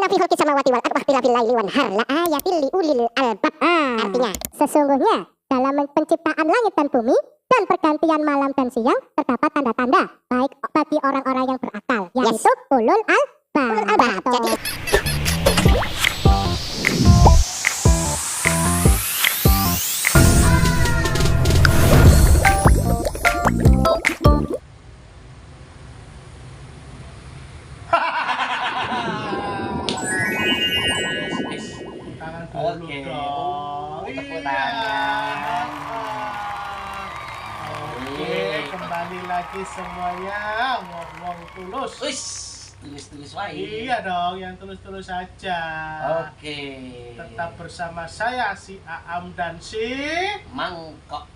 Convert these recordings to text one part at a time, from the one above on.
Inna fi khalqis samawati wal ardi wa ikhtilafil laili wan nahar la ayatil liulil albab. Artinya, sesungguhnya dalam penciptaan langit dan bumi dan pergantian malam dan siang terdapat tanda-tanda baik bagi orang-orang yang berakal, yaitu ulul albab. Jadi Oke, tepuk tangan. Oke, kembali lagi semuanya ngomong tulus. Tulis wae. Iya dong, yang tulus-tulus saja. Oke. Tetap bersama saya si Aam dan si Mangkok.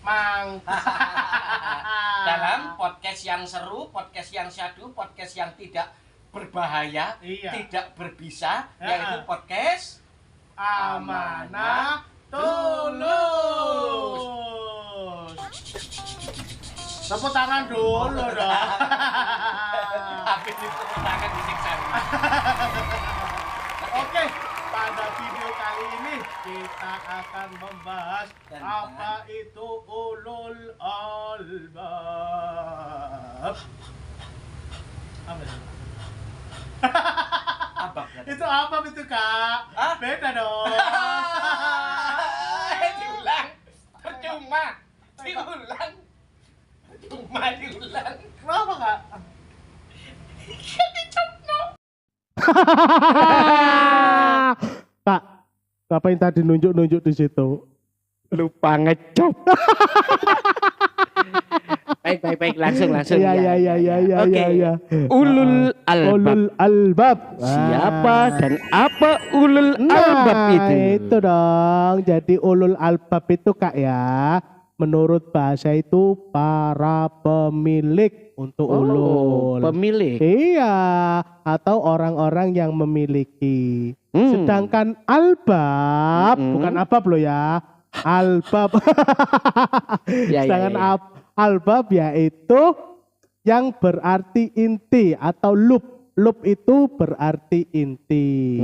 Dalam podcast yang seru, podcast yang syahdu, podcast yang tidak berbahaya, Iya. tidak berbisa, yaitu podcast Amanah Tulus. Tepuk tangan dulu dong. Habis itu tepuk tangan disiksa. Oke, pada video kali ini kita akan membahas apa itu ulul albab. Apa itu? Apa? Itu apa itu, Kak? Hah? Beda dong. Diulang. Percuma. Diulang. Kenapa, Kak? Kak, ngapain tadi nunjuk-nunjuk di situ? Lupa ngecop. Baik, langsung. Iya. Oke. Ulul albab. Ulul albab. Siapa dan apa ulul albab itu? Itu dong. Jadi ulul albab itu, Kak, ya, menurut bahasa itu para pemilik untuk ulul. Pemilik. Iya, atau orang-orang yang memiliki. Sedangkan albab, bukan abab loh ya. Albab. Sedangkan albab yaitu yang berarti inti atau loop. Loop itu berarti inti.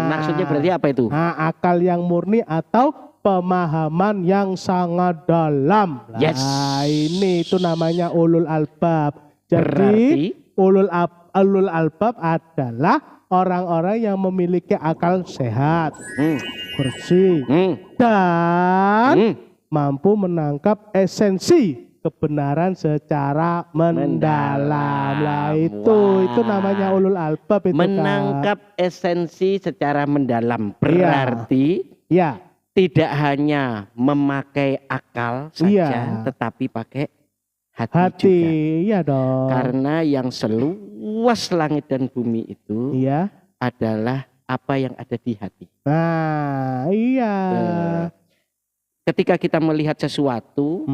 Maksudnya berarti apa itu? Akal yang murni atau pemahaman yang sangat dalam. Yes. Ini itu namanya ulul albab. Jadi Berarti ulul albab adalah orang-orang yang memiliki akal sehat, bersih, dan mampu menangkap esensi kebenaran secara mendalam. Lah itu namanya ulul albab itu, menangkap esensi secara mendalam. Berarti ya. tidak hanya memakai akal saja, tetapi pakai hati juga. Iya dong. Karena yang seluas langit dan bumi itu adalah apa yang ada di hati. Nah, iya. Ketika kita melihat sesuatu,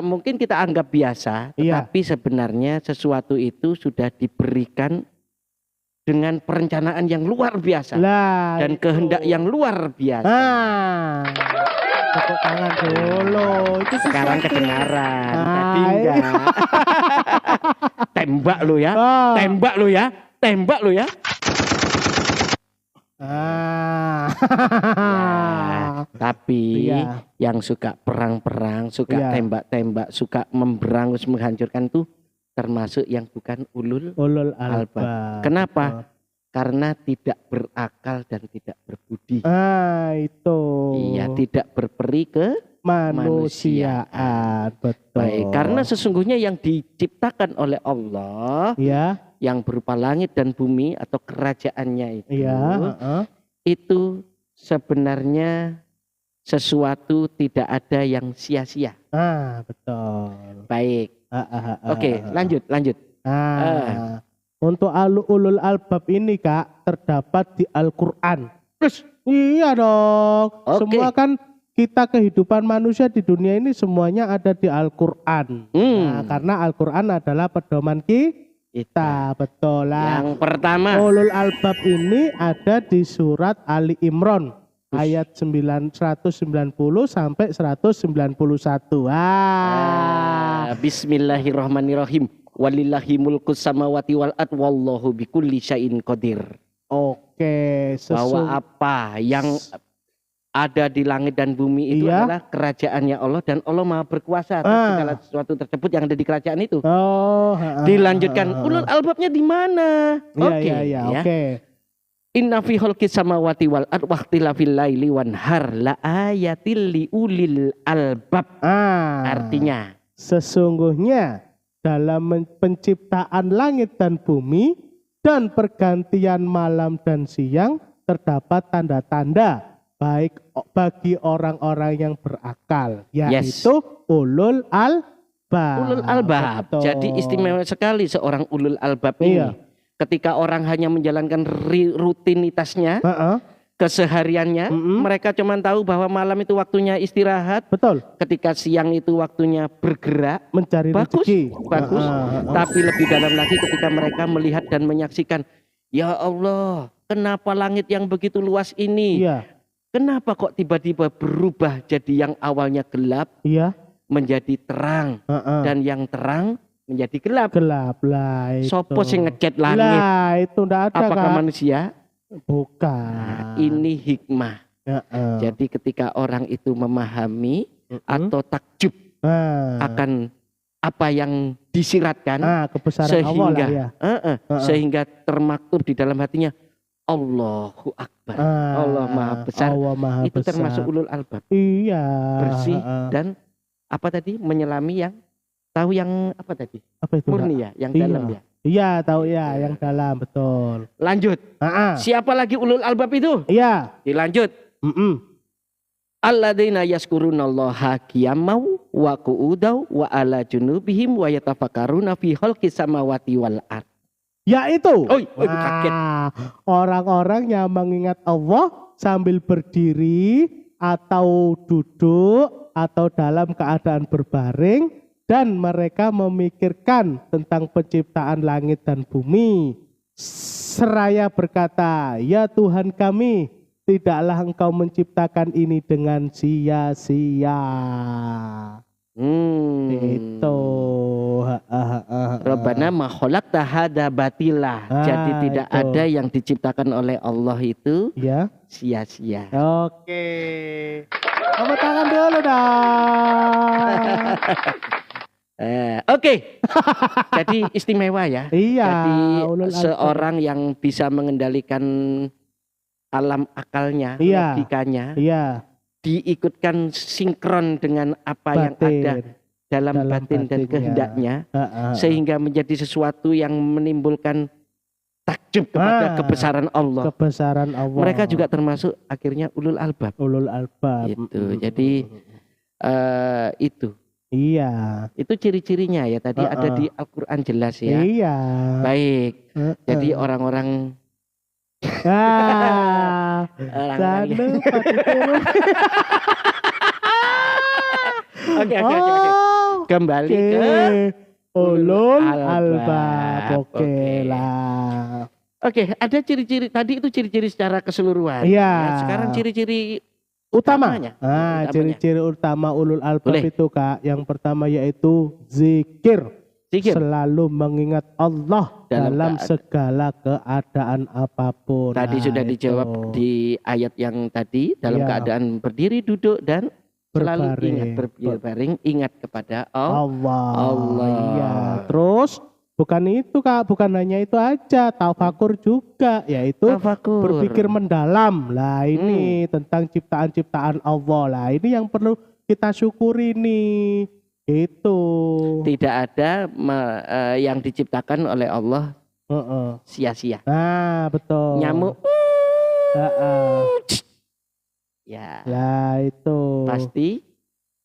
mungkin kita anggap biasa, tetapi sebenarnya sesuatu itu sudah diberikan dengan perencanaan yang luar biasa dan kehendak yang luar biasa. Tepuk tangan dulu. Itu sekarang kedengaran, tadi enggak. Tembak lu ya, tembak lu ya. Tapi yang suka perang-perang, suka tembak-tembak, suka memberangus, menghancurkan tuh termasuk yang bukan ulul albab. Kenapa? Karena tidak berakal dan tidak berbudi. Itu. Iya, tidak berperi ke manusiaan. Betul. Baik, karena sesungguhnya yang diciptakan oleh Allah, yang berupa langit dan bumi atau kerajaannya itu sebenarnya sesuatu tidak ada yang sia-sia. Betul. Baik. Oke, lanjut. Untuk ulul albab ini, Kak, terdapat di Al-Quran. Iya dong. Semua kan kita kehidupan manusia di dunia ini semuanya ada di Al-Quran. Karena Al-Quran adalah pedoman kita. Betul lah. Yang pertama, ulul albab ini ada di surat Ali Imran ayat 190 sampai 191. Bismillahirrahmanirrahim. Walillahi mulkus samawati wal ard wallahu bikulli syai'in qadir. Oke, Bahwa apa yang ada di langit dan bumi itu Iya. adalah kerajaannya Allah dan Allah Maha berkuasa atas segala sesuatu tersebut yang ada di kerajaan itu. Oh, Dilanjutkan ulul albabnya di mana? Oke, Iya, ya. oke. Inna fi khalqis samawati wal ard wa ikhtilafil laili wan har la ayatil li ulil albab. Artinya, sesungguhnya dalam penciptaan langit dan bumi dan pergantian malam dan siang terdapat tanda-tanda baik bagi orang-orang yang berakal, yaitu ulul albab. ulul albab. Betul. Jadi istimewa sekali seorang ulul albab ini. Iya. Ketika orang hanya menjalankan rutinitasnya, kesehariannya, mereka cuma tahu bahwa malam itu waktunya istirahat. Betul. Ketika siang itu waktunya bergerak, Mencari bagus, rezeki. bagus. Tapi lebih dalam lagi ketika mereka melihat dan menyaksikan, ya Allah, kenapa langit yang begitu luas ini? Iya. Kenapa kok tiba-tiba berubah jadi yang awalnya gelap Iya. menjadi terang dan yang terang menjadi gelap? Gelap lah itu. Sopo sing ngecat langit? Lah itu enggak ada. Apakah Kak? manusia? Bukan. Nah, ini hikmah. Jadi ketika orang itu memahami atau takjub akan apa yang disiratkan, kebesaran sehingga Allah lah ya. sehingga termaktub di dalam hatinya, Allahu Akbar, Allah Maha Besar. Allah Maha Itu Besar. termasuk ulul albab. Iya. Bersih dan apa tadi, menyelami yang tahu yang apa tadi, Apa itu? murni Kak? ya, yang Iya. dalam ya. Iya tahu ya, yang dalam betul. Lanjut. Siapa lagi ulul albab itu? Iya. Dilanjut. Alladzina yazkurunallaha qiyamau wa qu'udaw wa ala junubihim wa yatafakkaruna fi khalqis samawati wal ard. Yaitu. Kaget. Orang-orang yang mengingat Allah sambil berdiri atau duduk atau dalam keadaan berbaring dan mereka memikirkan tentang penciptaan langit dan bumi. Seraya berkata, ya Tuhan kami, tidaklah Engkau menciptakan ini dengan sia-sia. Itu. Rabbana ma khalaqta hadza batila. Jadi tidak itu. ada yang diciptakan oleh Allah itu Ya. sia-sia. Oke. Tepuk tangan dulu dong. Oke. Jadi istimewa ya. Iya. Jadi ulul albab. seorang yang bisa mengendalikan alam akalnya, Iya. logikanya, Iya. diikutkan sinkron dengan apa yang ada dalam batin dan kehendaknya, sehingga menjadi sesuatu yang menimbulkan takjub kepada kebesaran Allah. Kebesaran Allah. Mereka juga termasuk akhirnya ulul albab. ulul albab. Gitu. Jadi itu. Iya. Itu ciri-cirinya ya. Tadi ada di Al-Quran jelas ya. Iya. Baik. Jadi orang-orang Jangan lupa ditiru. Oke. Kembali ke ulul albab. albab. Oke lah. Oke, ada ciri-ciri tadi itu ciri-ciri secara keseluruhan. Iya. Ya, sekarang ciri-ciri Utamanya. utamanya. Ciri-ciri utama ulul albab Boleh. itu Kak. Yang pertama yaitu zikir. Zikir. Selalu mengingat Allah dalam segala keadaan apapun. Tadi Nah, sudah itu. dijawab di ayat yang tadi, dalam Iya. keadaan berdiri, duduk dan selalu Berbaring. ingat berbaring, ingat kepada Allah. Allah. Iya. Terus bukan itu Kak, bukan hanya itu aja, tafakur juga, yaitu Tafakur. berpikir mendalam. Lah ini tentang ciptaan-ciptaan Allah. Lah ini yang perlu kita syukuri nih. Itu. Tidak ada yang diciptakan oleh Allah sia-sia. Nah, betul. Nyamuk Heeh. ya Lah itu. pasti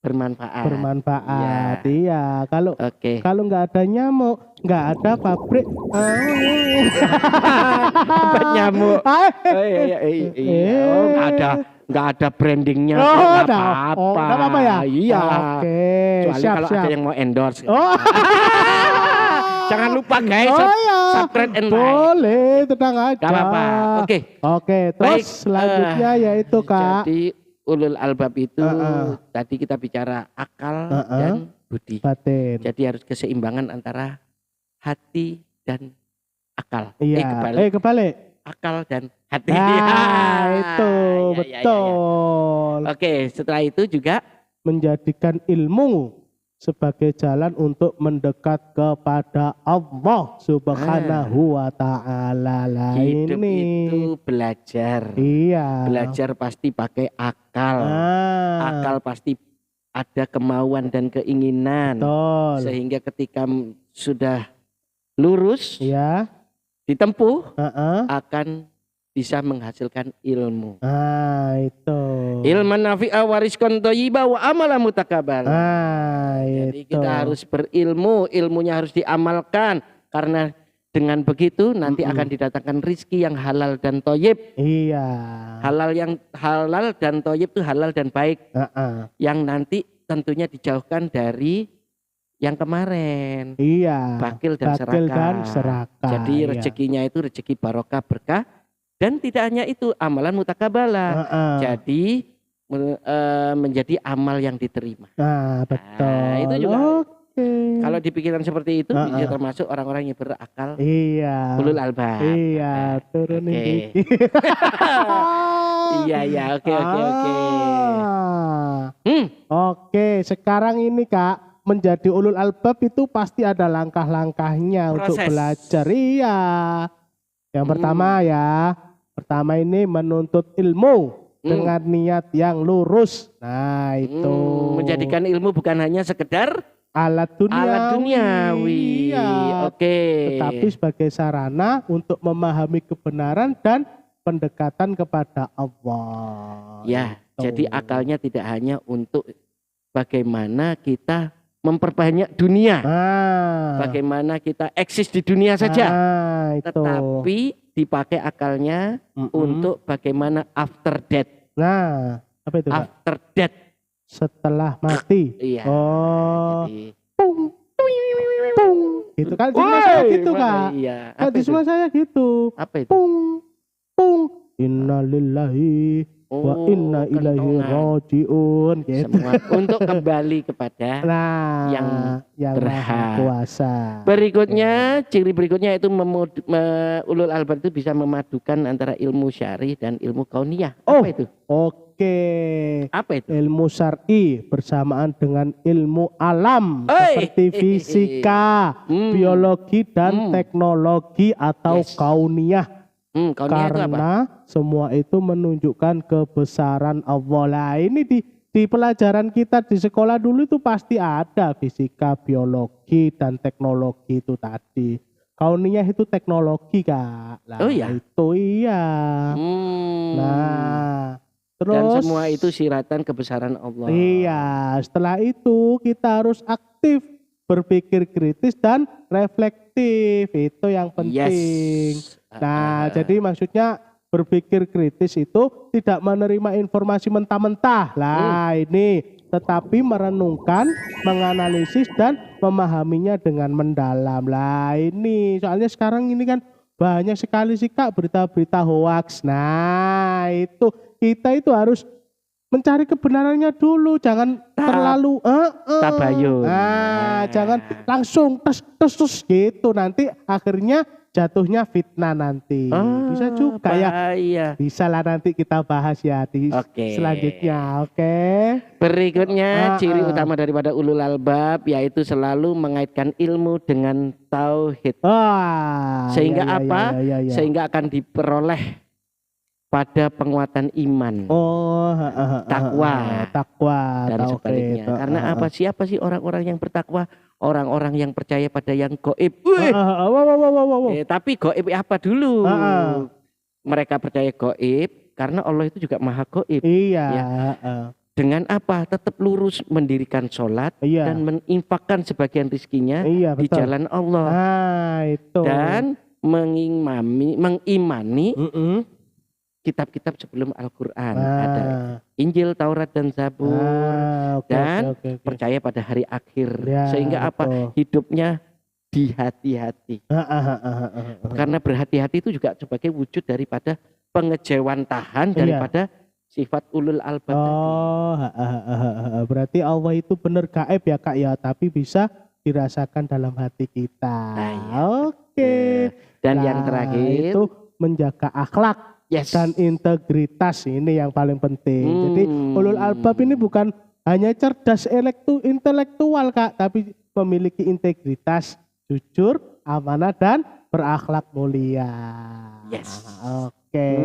bermanfaat. Bermanfaat. Iya. Kalau Oke. kalau nggak ada nyamuk, nggak ada pabrik. Obat nyamuk. Iya. Oh, nggak ada brandingnya. Nggak apa-apa. Nggak apa-apa ya. Iya. Oke. Kecuali Siap, kalau siap. ada yang mau endorse. Oh. Jangan lupa guys, Oh ya. subscribe and like. Boleh, tenang aja. Gak apa-apa. Oke. Oke, terus Baik, selanjutnya yaitu Kak. Jadi ulul albab itu tadi kita bicara akal dan budi. Batin. Jadi harus keseimbangan antara hati dan akal. Iya. Kebalik. Kebalik. akal dan hati. Nah, itu Ya, ya, ya, ya. betul. Oke, setelah itu juga Menjadikan ilmu sebagai jalan untuk mendekat kepada Allah Subhanahu wa taala. Lah hidup ini. itu belajar. Iya. Belajar pasti pakai akal. Akal pasti ada kemauan dan keinginan. Betul. Sehingga ketika sudah lurus, Ya. ditempuh, Heeh. akan bisa menghasilkan ilmu. Itu. Ilman nafi'a wa rizqan thayyiba wa amalan mutaqabbal. Jadi Itu. kita harus berilmu, ilmunya harus diamalkan, karena dengan begitu nanti akan didatangkan rizki yang halal dan thayyib. Iya. Halal dan thayyib itu halal dan baik. Yang nanti tentunya dijauhkan dari yang kemarin. Iya. Bakil dan serakah. Jadi rezekinya itu rezeki barokah berkah. Dan tidak hanya itu, amalan mutakabala. Jadi menjadi amal yang diterima. Betul. Nah, itu juga. Kalau di pikiran seperti itu bisa termasuk orang-orang yang berakal. Iya. Ulul albab. Iya, turunin dikit. Iya, oke. Oke, sekarang ini Kak, menjadi ulul albab itu pasti ada langkah-langkahnya untuk belajar. Iya. Yang pertama ini menuntut ilmu dengan niat yang lurus. Nah, itu. Menjadikan ilmu bukan hanya sekedar alat duniawi. Iya. Oke. Tetapi sebagai sarana untuk memahami kebenaran dan pendekatan kepada Allah. Ya, jadi akalnya tidak hanya untuk bagaimana kita memperbanyak dunia. Bagaimana kita eksis di dunia saja. Tetapi dipakai akalnya untuk bagaimana after death. Nah, apa itu? After death. Setelah mati. Iya. Jadi gitu kan di rumah saya gitu Kak. Iya. Kan di rumah saya gitu. Apa itu? Innalillahi wa inna ilaihi rajiun gitu. Semua untuk kembali kepada yang Maha Kuasa. Berikutnya, ciri berikutnya itu ulul albab itu bisa memadukan antara ilmu syar'i dan ilmu kauniyah. Apa itu? Oke. Apa itu? Ilmu syar'i bersamaan dengan ilmu alam seperti fisika, biologi dan teknologi atau kauniyah. Karena semua itu menunjukkan kebesaran Allah. Lah ini di pelajaran kita di sekolah dulu itu pasti ada fisika, biologi dan teknologi itu tadi. Kauniyah itu teknologi Kak. Lah, itu iya. Nah, terus dan semua itu siratan kebesaran Allah. Iya, setelah itu kita harus aktif, berpikir kritis dan reflektif. Itu yang penting. Nah, jadi maksudnya berpikir kritis itu tidak menerima informasi mentah-mentah. Lah, ini tetapi merenungkan, menganalisis dan memahaminya dengan mendalam. Lah, ini soalnya sekarang ini kan banyak sekali sih Kak berita-berita hoaks. Nah, itu kita itu harus mencari kebenarannya dulu, jangan terlalu tabayun. Nah, jangan langsung tes gitu, nanti akhirnya jatuhnya fitnah nanti. Bisa juga ya. Bisa lah, nanti kita bahas ya di selanjutnya. Berikutnya ciri utama daripada ulul albab yaitu selalu mengaitkan ilmu dengan tauhid. Sehingga Sehingga akan diperoleh pada penguatan iman, takwa dan sebaliknya. Karena siapa sih orang-orang yang bertakwa? Orang-orang yang percaya pada yang gaib. Tapi gaib apa dulu? Mereka percaya gaib karena Allah itu juga maha gaib. Dengan apa? Tetap lurus mendirikan sholat dan menginfakkan sebagian rizkinya di jalan Allah. Dan mengimani kitab-kitab sebelum Al-Quran. Ada Injil, Taurat dan Zabur. Dan percaya pada hari akhir. Sehingga hidupnya dihati-hati. Karena berhati-hati itu juga sebagai wujud daripada pengejawantahan daripada sifat ulul albab tadi. Berarti Allah itu benar gaib ya Kak ya, tapi bisa dirasakan dalam hati kita. Dan yang terakhir itu menjaga akhlak Yes. dan integritas, ini yang paling penting. Jadi ulul albab ini bukan hanya cerdas intelektual Kak, tapi memiliki integritas, jujur, amanah dan berakhlak mulia. Yes. Oke.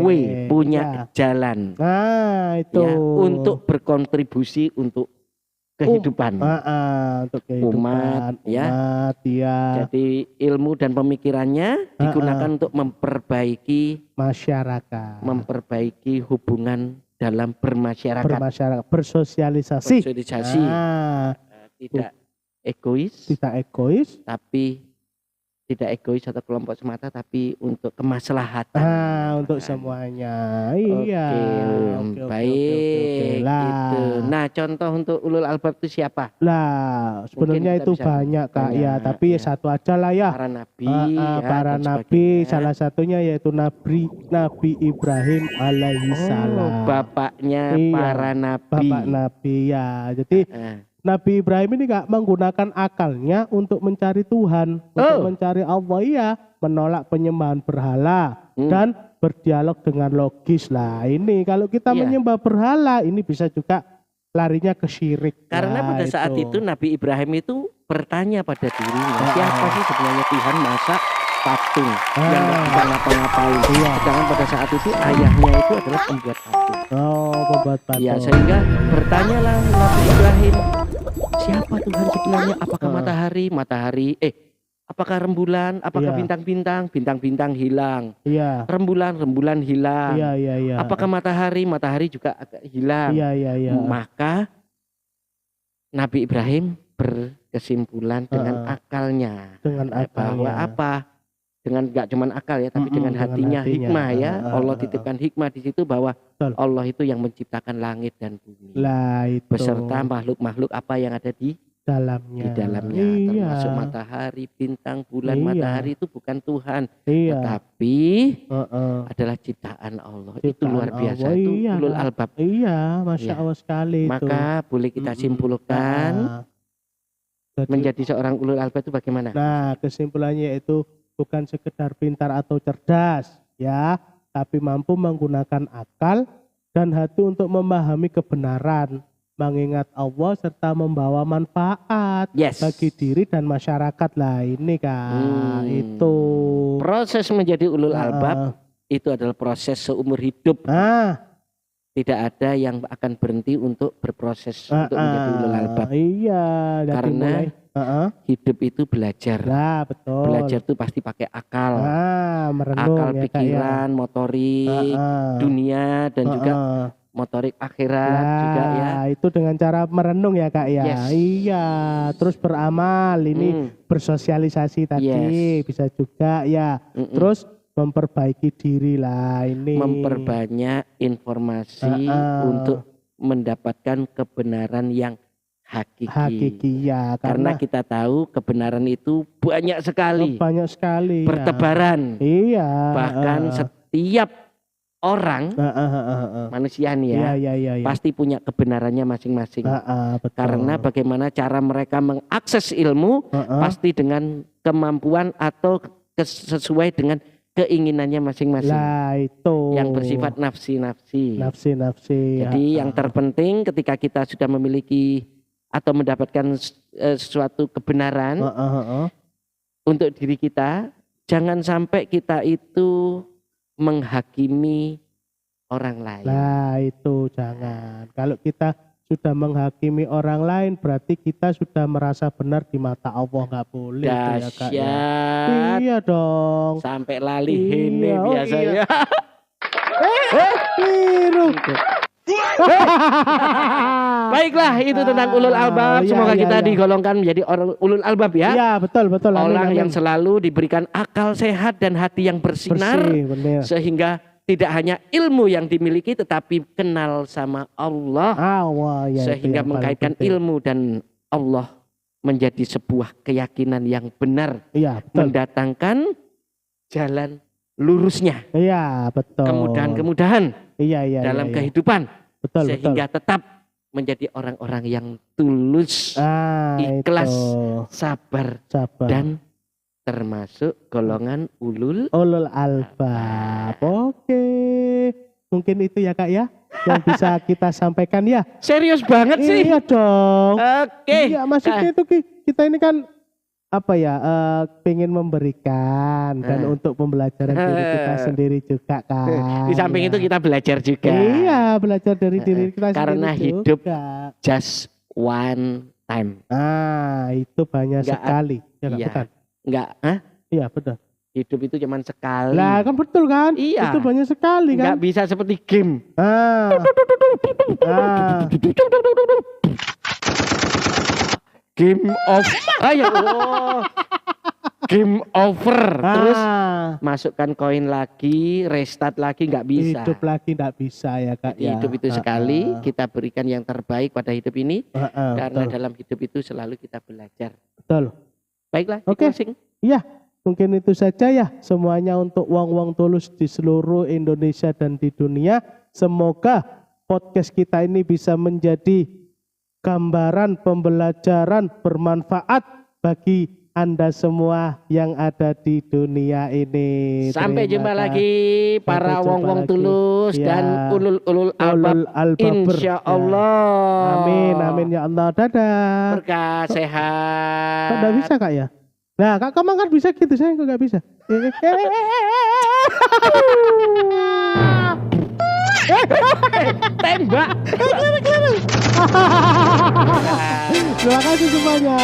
Punya Ya. jalan Nah, itu. ya, untuk berkontribusi untuk kehidupan. Untuk kehidupan Umat, ya. umat, ya. Jadi ilmu dan pemikirannya digunakan untuk memperbaiki hubungan dalam bermasyarakat. Bersosialisasi. Bersosialisasi. Tidak egois, tapi tidak egois atau kelompok semata, tapi untuk kemaslahatan. Untuk semuanya. Iya. Oke, baik. Gitu. Nah, contoh untuk ulul albab itu siapa? Lah, sebenarnya Mungkin kita itu bisa banyak Kak ya, banyak, tapi ya. satu aja lah ya. Para nabi, Para dan nabi, sebagainya. salah satunya yaitu Nabi Ibrahim alaihi salam. Bapaknya Iya, para nabi. Bapak nabi ya. Jadi Nabi Ibrahim ini Kak menggunakan akalnya untuk mencari Tuhan, untuk mencari Allah, iya, menolak penyembahan berhala dan berdialog dengan logis lah. Ini kalau kita menyembah berhala ini bisa juga larinya ke syirik. Karena pada saat itu Nabi Ibrahim itu bertanya pada dirinya, siapa sih sebenarnya Tuhan, masa patung yang nggak bisa ngapa-ngapain. Sedangkan pada saat itu ayahnya itu adalah pembuat patung. Pembuat patung. Ya, sehingga bertanyalah Nabi Ibrahim, siapa Tuhan sebenarnya? Apakah matahari? Apakah rembulan? Apakah bintang-bintang hilang? Iya. Rembulan hilang. Iya. Apakah matahari juga agak hilang? Iya. Maka Nabi Ibrahim berkesimpulan dengan akalnya. Bahwa apa? Dengan gak cuman akal ya, tapi dengan hatinya, hikmah ya. Allah titipkan hikmah di situ bahwa Allah itu yang menciptakan langit dan bumi. Lah itu. Beserta makhluk-makhluk apa yang ada di dalamnya. Termasuk matahari, bintang, bulan. Matahari itu bukan Tuhan, tetapi adalah ciptaan Allah. Itu luar biasa. Itu ulul albab. Iya, Masya Allah sekali. Maka boleh kita simpulkan menjadi seorang ulul albab itu bagaimana? Nah, kesimpulannya itu bukan sekedar pintar atau cerdas ya, tapi mampu menggunakan akal dan hati untuk memahami kebenaran, mengingat Allah serta membawa manfaat bagi diri dan masyarakat lah. Ini Kak, itu proses menjadi ulul albab itu adalah proses seumur hidup. Tidak ada yang akan berhenti untuk berproses untuk menjadi ulul albab. Iya, karena hidup itu belajar. Nah, betul. Belajar itu pasti pakai akal. Merenung, akal, ya, pikiran, motorik, dunia dan juga motorik akhirat juga ya. Itu dengan cara merenung ya Kak ya. Iya, terus beramal, ini bersosialisasi tadi bisa juga ya. Terus memperbaiki diri lah ini. Memperbanyak informasi untuk mendapatkan kebenaran yang hakiki ya, karena kita tahu kebenaran itu banyak sekali bertebaran ya. Bahkan setiap orang manusia nih ya, pasti punya kebenarannya masing-masing. Karena bagaimana cara mereka mengakses ilmu pasti dengan kemampuan atau sesuai dengan keinginannya masing-masing. Lah itu yang bersifat nafsi. Jadi yang terpenting ketika kita sudah memiliki atau mendapatkan sesuatu kebenaran untuk diri kita, jangan sampai kita itu menghakimi orang lain. Nah itu jangan. Kalau kita sudah menghakimi orang lain, berarti kita sudah merasa benar di mata Allah. Nggak boleh. Dahsyat. Ya, iya dong. Sampai lali ini biasanya. Keliru. Baiklah, itu tentang ulul albab. Semoga kita digolongkan menjadi orang ulul albab ya. Iya, betul. Orang yang selalu diberikan akal sehat dan hati yang bersinar, sehingga tidak hanya ilmu yang dimiliki tetapi kenal sama Allah. Sehingga mengkaitkan ilmu dan Allah menjadi sebuah keyakinan yang benar. Mendatangkan jalan lurusnya. Iya, betul. Kemudahan-kemudahan dalam kehidupan. Sehingga tetap menjadi orang-orang yang tulus, ikhlas, sabar dan termasuk golongan ulul albab. Oke. Mungkin itu ya Kak ya yang bisa kita sampaikan ya. Serius banget sih. Iya dong. Oke. Iya, maksudnya itu kita ini kan apa ya, pengen memberikan dan untuk pembelajaran diri kita sendiri juga kan. Di samping itu kita belajar juga. Iya, belajar dari diri kita karena sendiri hidup juga. just one time. Itu banyak sekali. Ya, iya. Bukan? Enggak, hah? Iya, betul. Hidup itu cuma sekali. Lah, kan betul kan? Iya. Itu banyak sekali kan? Enggak bisa seperti game. Game of ayo game over terus masukkan koin lagi, restart lagi, nggak bisa. Hidup lagi nggak bisa ya Kak ya. Hidup itu sekali, kita berikan yang terbaik pada hidup ini karena betul. dalam hidup itu selalu kita belajar. Betul. Baiklah, Oke. closing. Iya, mungkin itu saja ya semuanya untuk Wong Tulus di seluruh Indonesia dan di dunia. Semoga podcast kita ini bisa menjadi gambaran pembelajaran bermanfaat bagi Anda semua yang ada di dunia ini. Sampai Terima jumpa kasih. lagi para Sampai jumpa wong-wong lagi. tulus Ya. dan ulul albab. Insya Allah. Amin ya Allah. Dadah. Berkah sehat. Kok nggak bisa Kak ya? Nah Kak Komang kan bisa gitu, saya kok nggak bisa. Tembak. Terima kasih semuanya.